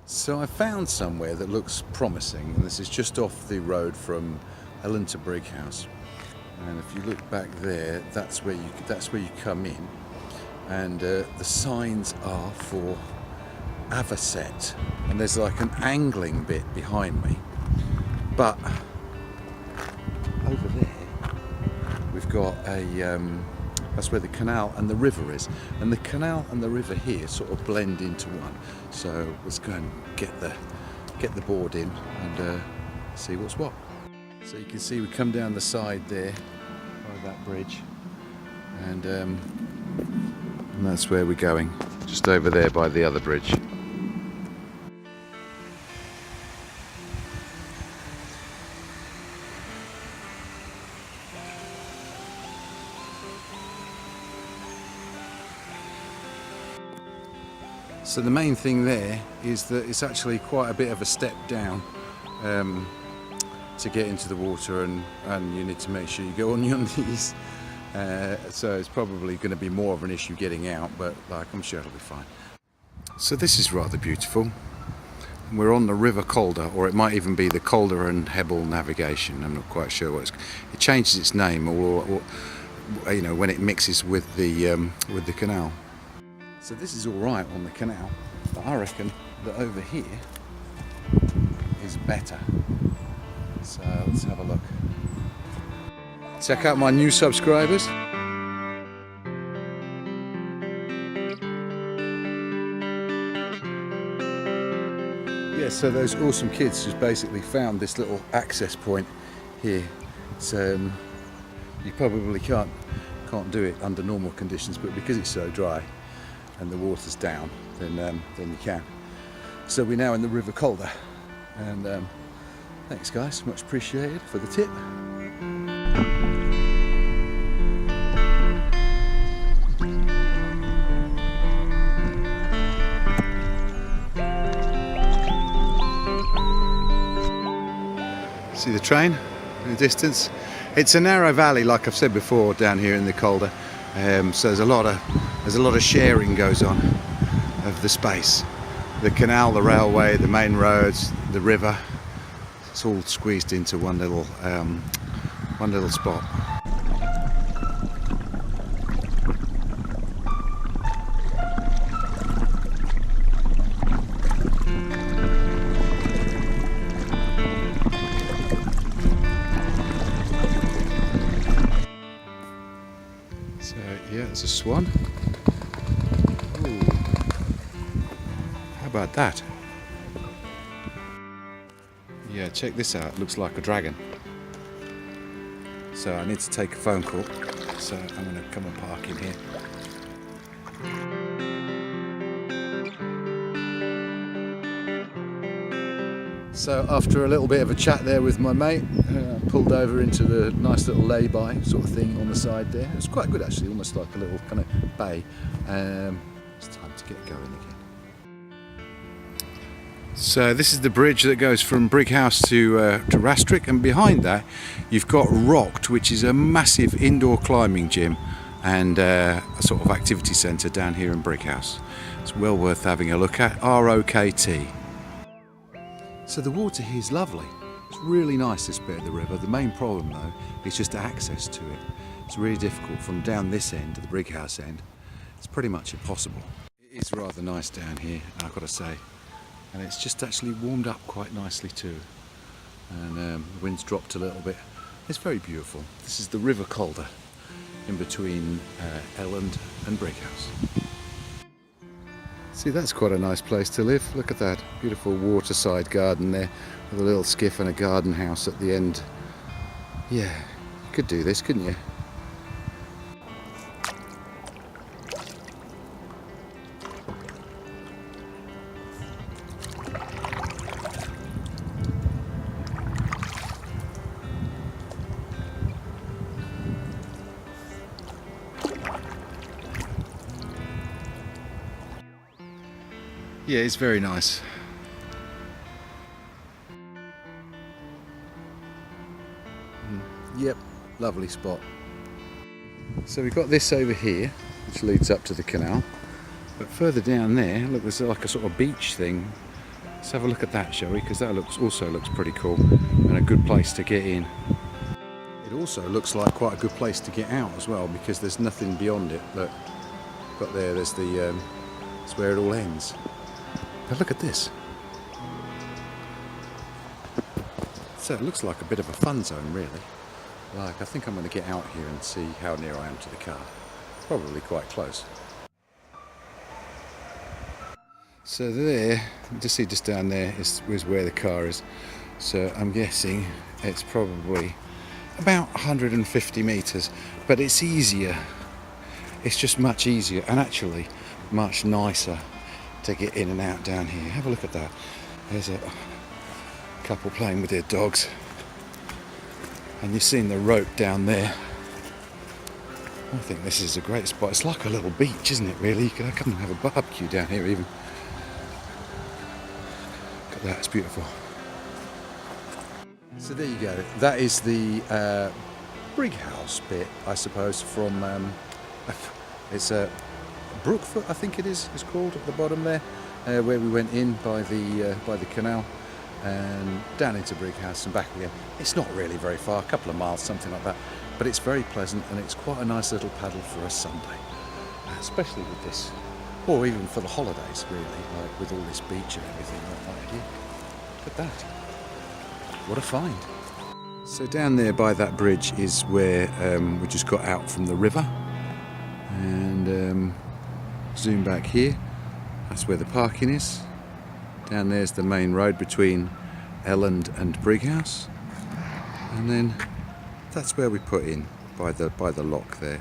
So I found somewhere that looks promising, and this is just off the road from Ellen to Brighouse. And if you look back there, that's where you come in, and the signs are for Avocet, and there's like an angling bit behind me. But over there, we've got a that's where the canal and the river is, and the canal and the river here sort of blend into one. So let's go and get the board in and see what's what. So you can see we come down the side there by that bridge, and that's where we're going, just over there by the other bridge. So the main thing there is that it's actually quite a bit of a step down to get into the water, and you need to make sure you go on your knees. So it's probably going to be more of an issue getting out, but I'm sure it'll be fine. So this is rather beautiful. We're on the River Calder, or it might even be the Calder and Hebble navigation. I'm not quite sure what it changes its name, or when it mixes with the canal. So this is all right on the canal, but I reckon that over here is better. So let's have a look. Check out my new subscribers. Yeah, so those awesome kids just basically found this little access point here. So you probably can't do it under normal conditions, but because it's so dry and the water's down, then you can. So we're now in the River Calder, and thanks guys, much appreciated for the tip. See the train in the distance? It's a narrow valley, like I've said before, down here in the Calder. So there's a lot of sharing goes on of the space. The canal, the railway, the main roads, the river. It's all squeezed into one little spot. So yeah, there's a swan. Ooh. How about that? Yeah, check this out. It looks like a dragon. So I need to take a phone call. So I'm going to come and park in here. So after a little bit of a chat there with my mate, I pulled over into the nice little lay-by sort of thing on the side there. It was quite good actually, almost like a little kind of bay. It's time to get going again. So this is the bridge that goes from Brighouse to Rastrick, and behind that you've got Rocked, which is a massive indoor climbing gym and a sort of activity centre down here in Brighouse. It's well worth having a look at. ROKT. So the water here is lovely. It's really nice, this bit of the river. The main problem though is just access to it. It's really difficult from down this end to the Brighouse end. It's pretty much impossible. It is rather nice down here, I've got to say. And it's just actually warmed up quite nicely too. And the wind's dropped a little bit. It's very beautiful. This is the River Calder in between Elland and Brighouse. See, that's quite a nice place to live. Look at that beautiful waterside garden there with a little skiff and a garden house at the end. Yeah, you could do this, couldn't you? Yeah, it's very nice. Yep, lovely spot. So we've got this over here, which leads up to the canal. But further down there, look, there's like a sort of beach thing Let's have a look at that, shall we? Because that also looks pretty cool and a good place to get in. It also looks like quite a good place to get out as well, because there's nothing beyond it. Look, got there's the it's where it all ends. But look at this. So it looks like a bit of a fun zone, really. Like, I think I'm going to get out here and see how near I am to the car. Probably quite close. So there, just down there is where the car is. So I'm guessing it's probably about 150 metres, but it's easier. It's just much easier and actually much nicer to get in and out down here. Have a look at that. There's a couple playing with their dogs. And you've seen the rope down there. I think this is a great spot. It's like a little beach, isn't it, really? You could come and have a barbecue down here even. Look at that, it's beautiful. So there you go. That is the brig house bit, I suppose, from... it's a Brookfoot, I think it's called, at the bottom there, where we went in by the canal. And down into Brig House and back again. It's not really very far, a couple of miles, something like that, but it's very pleasant and it's quite a nice little paddle for a Sunday, especially with this, or even for the holidays, really, like with all this beach and everything like that here. Look at that, what a find. So down there by that bridge is where we just got out from the river, and zoom back here, that's where the parking is. Down there's the main road between Elland and Brighouse, and then that's where we put in by the lock there.